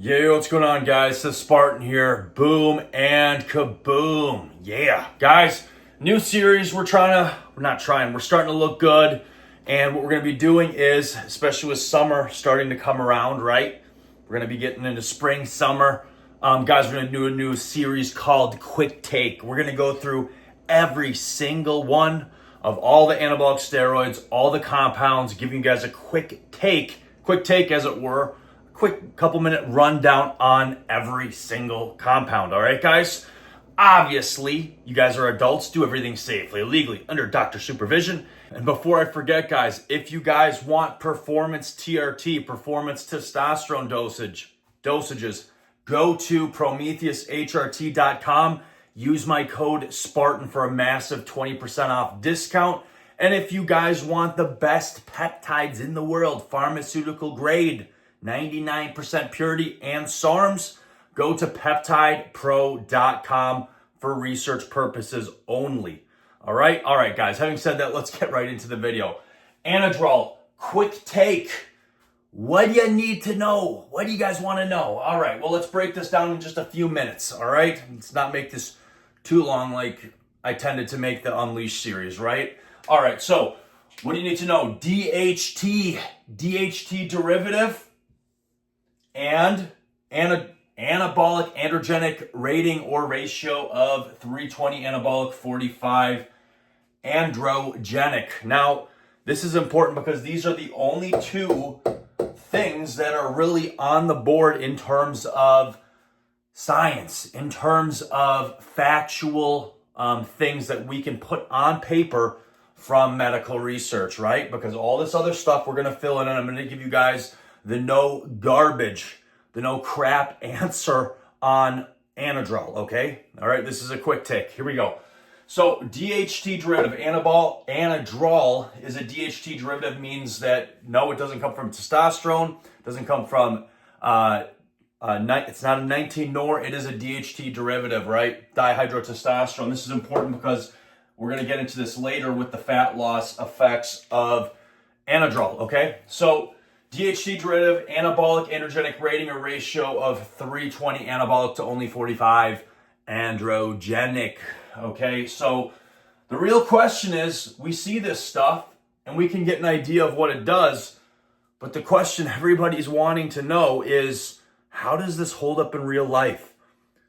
Yeah, what's going on, guys? This is Spartan here. Boom and kaboom. Yeah, guys, new series. We're starting to look good. And what we're going to be doing is, especially with summer starting to come around, right? We're going to be getting into spring, summer. Guys, we're going to do a new series called Quick Take. We're going to go through every single one of all the anabolic steroids, all the compounds, giving you guys a quick take as it were, quick couple minute rundown on every single compound. All right, guys? Obviously, you guys are adults. Do everything safely, legally, under doctor supervision. And before I forget, guys, if you guys want performance TRT, performance testosterone dosages, go to PrometheusHRT.com. Use my code Spartan for a massive 20% off discount. And if you guys want the best peptides in the world, pharmaceutical grade, 99% purity and SARMs, go to peptidepro.com for research purposes only. All right, guys, having said that, let's get right into the video. Anadrol, quick take. What do you need to know? What do you guys want to know? All right, well, let's break this down in just a few minutes, all right? Let's not make this too long like I tended to make the Unleashed series, right? All right, so what do you need to know? DHT derivative, and anabolic androgenic rating or ratio of 320 anabolic, 45 androgenic. Now, this is important because these are the only two things that are really on the board in terms of science, in terms of factual things that we can put on paper from medical research, right? Because all this other stuff we're going to fill in, and I'm going to give you guys the no garbage, the no crap answer on Anadrol, okay? All right, this is a quick take. Here we go. So DHT derivative, Anadrol is a DHT derivative, means that no, it doesn't come from testosterone, doesn't come from, it's not a 19, nor it is a DHT derivative, right? Dihydrotestosterone. This is important because we're going to get into this later with the fat loss effects of Anadrol, okay? So DHT derivative, anabolic androgenic rating or ratio of 320 anabolic to only 45 androgenic. Okay, so the real question is, we see this stuff and we can get an idea of what it does, but the question everybody's wanting to know is, how does this hold up in real life?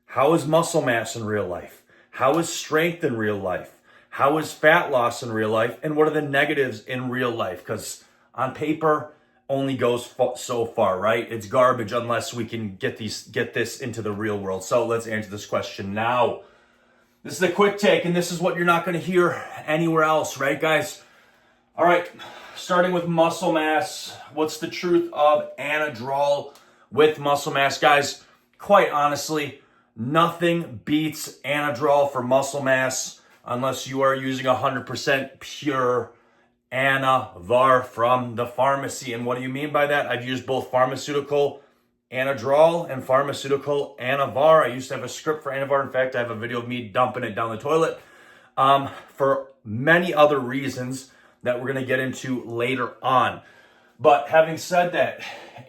How is muscle mass in real life? How is strength in real life? How is fat loss in real life? And what are the negatives in real life? Because on paper, only goes so far, right? It's garbage unless we can get this into the real world. So let's answer this question now. This is a quick take, and this is what you're not going to hear anywhere else, right, guys? All right, starting with muscle mass. What's the truth of Anadrol with muscle mass? Guys, quite honestly, nothing beats Anadrol for muscle mass unless you are using 100% pure Anavar from the pharmacy. And what do you mean by that? I've used both pharmaceutical Anadrol and pharmaceutical Anavar. I used to have a script for Anavar. In fact, I have a video of me dumping it down the toilet for many other reasons that we're going to get into later on. But having said that,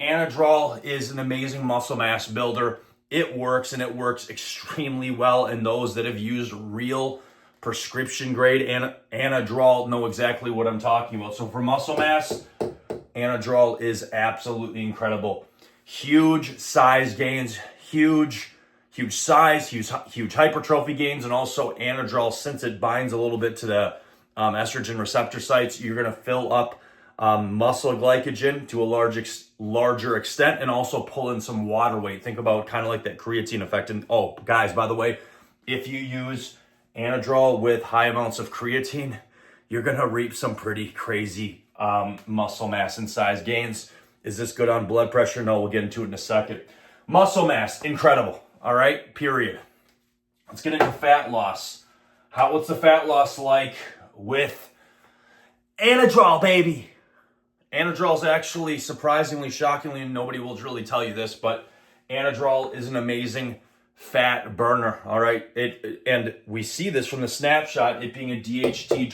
Anadrol is an amazing muscle mass builder. It works, and it works extremely well, and those that have used real prescription grade Anadrol know exactly what I'm talking about. So for muscle mass, Anadrol is absolutely incredible. Huge size gains, huge size, huge hypertrophy gains, and also Anadrol, since it binds a little bit to the estrogen receptor sites, you're going to fill up muscle glycogen to a larger extent, and also pull in some water weight. Think about kind of like that creatine effect. And oh, guys, by the way, if you use Anadrol with high amounts of creatine, you're going to reap some pretty crazy muscle mass and size gains. Is this good on blood pressure? No, we'll get into it in a second. Muscle mass, incredible. All right, period. Let's get into fat loss. What's the fat loss like with Anadrol, baby? Anadrol is actually surprisingly, shockingly, and nobody will really tell you this, but Anadrol is an amazing fat burner, all right? And we see this from the snapshot, it being a DHT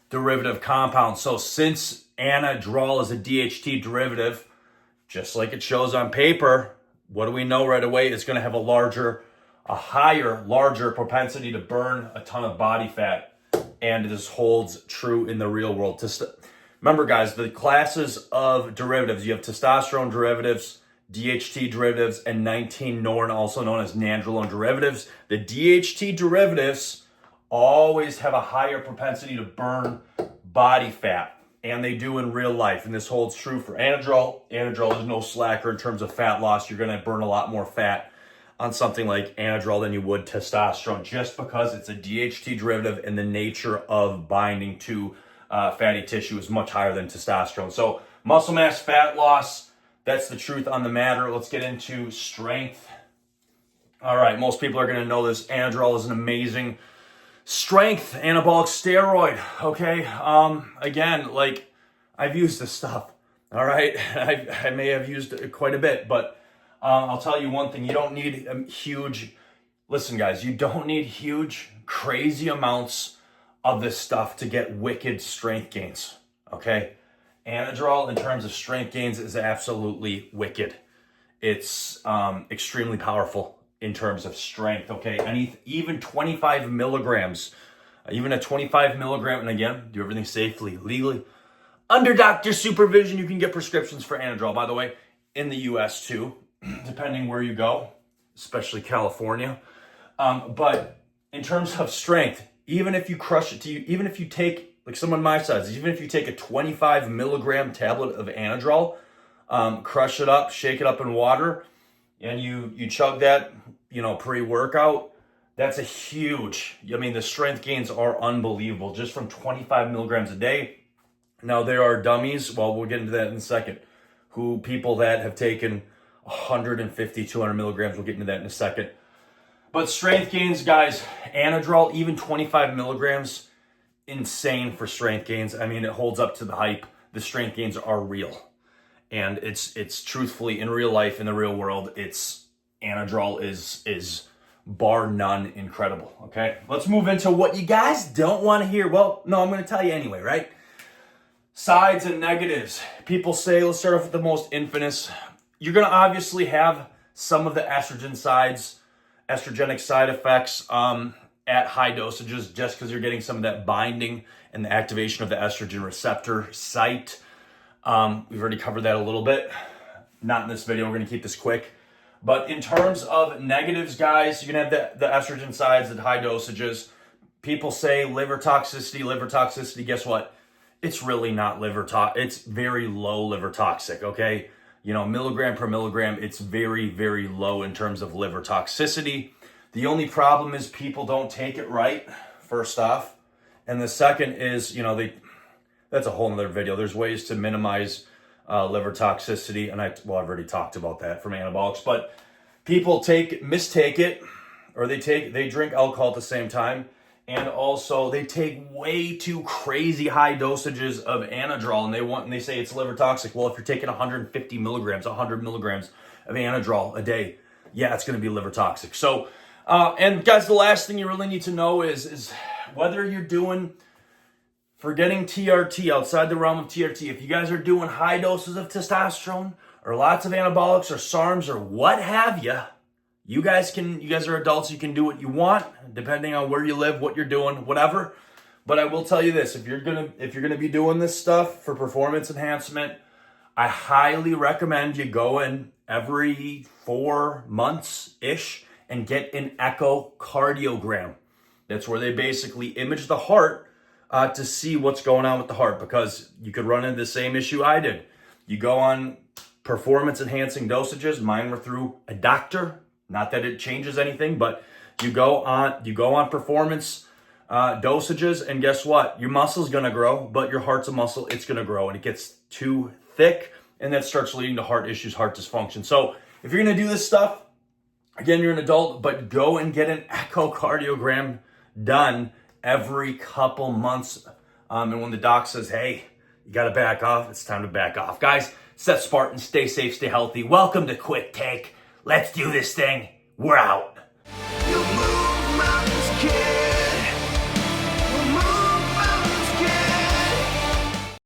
derivative compound. So since Anadrol is a DHT derivative, just like it shows on paper, what do we know right away? It's going to have a higher, larger propensity to burn a ton of body fat. And this holds true in the real world. Remember, guys, the classes of derivatives, you have testosterone derivatives, DHT derivatives, and 19-norn, also known as nandrolone derivatives. The DHT derivatives always have a higher propensity to burn body fat, and they do in real life. And this holds true for Anadrol. Anadrol is no slacker in terms of fat loss. You're going to burn a lot more fat on something like Anadrol than you would testosterone, just because it's a DHT derivative and the nature of binding to fatty tissue is much higher than testosterone. So muscle mass, fat loss, that's the truth on the matter. Let's get into strength. All right, most people are going to know this. Anadrol is an amazing strength anabolic steroid, okay? Again, like, I've used this stuff, all right? I may have used it quite a bit, but I'll tell you one thing. You don't need listen, guys, you don't need huge, crazy amounts of this stuff to get wicked strength gains, okay? Anadrol, in terms of strength gains, is absolutely wicked. It's extremely powerful in terms of strength, okay? Even 25 milligrams, even a 25 milligram, and again, do everything safely, legally, under doctor supervision. You can get prescriptions for Anadrol, by the way, in the U.S. too, depending where you go, especially California. But in terms of strength, even if you crush it to you, even if you take, like someone my size, even if you take a 25 milligram tablet of Anadrol, crush it up, shake it up in water, and you chug that, pre-workout, that's a huge, the strength gains are unbelievable just from 25 milligrams a day. Now, there are dummies, well, we'll get into that in a second, people that have taken 150, 200 milligrams, we'll get into that in a second. But strength gains, guys, Anadrol, even 25 milligrams, insane for strength gains. It holds up to the hype. The strength gains are real. And it's truthfully, in real life, in the real world, Anadrol is bar none incredible, okay? Let's move into what you guys don't want to hear. Well, no, I'm going to tell you anyway, right? Sides and negatives. People say, let's start off with the most infamous. You're going to obviously have some of the estrogenic side effects at high dosages, just because you're getting some of that binding and the activation of the estrogen receptor site. We've already covered that a little bit. Not in this video, we're going to keep this quick. But in terms of negatives, guys, you can have the estrogen sides at high dosages. People say liver toxicity. Guess what? It's really not liver toxic. It's very low liver toxic, okay? Milligram per milligram, it's very, very low in terms of liver toxicity. The only problem is people don't take it right, first off. And the second is, that's a whole nother video. There's ways to minimize liver toxicity. And I've already talked about that from anabolics, but people mistake it, or they drink alcohol at the same time. And also they take way too crazy high dosages of Anadrol, and they say it's liver toxic. Well, if you're taking 150 milligrams, 100 milligrams of Anadrol a day, yeah, it's going to be liver toxic. So, and guys, the last thing you really need to know is whether you're doing, forgetting TRT, outside the realm of TRT, if you guys are doing high doses of testosterone or lots of anabolics or SARMs or what have you, you guys are adults, you can do what you want, depending on where you live, what you're doing, whatever. But I will tell you this, if you're gonna be doing this stuff for performance enhancement, I highly recommend you go in every 4 months-ish and get an echocardiogram. That's where they basically image the heart to see what's going on with the heart, because you could run into the same issue I did. You go on performance enhancing dosages, mine were through a doctor. Not that it changes anything, but you go on performance dosages, and guess what? Your muscle's gonna grow, but your heart's a muscle, it's gonna grow, and it gets too thick, and that starts leading to heart issues, heart dysfunction. So if you're gonna do this stuff, again, you're an adult, but go and get an echocardiogram done every couple months. And when the doc says, hey, you gotta back off, it's time to back off. Guys, Seth Spartan, stay safe, stay healthy. Welcome to Quick Take. Let's do this thing. We're out.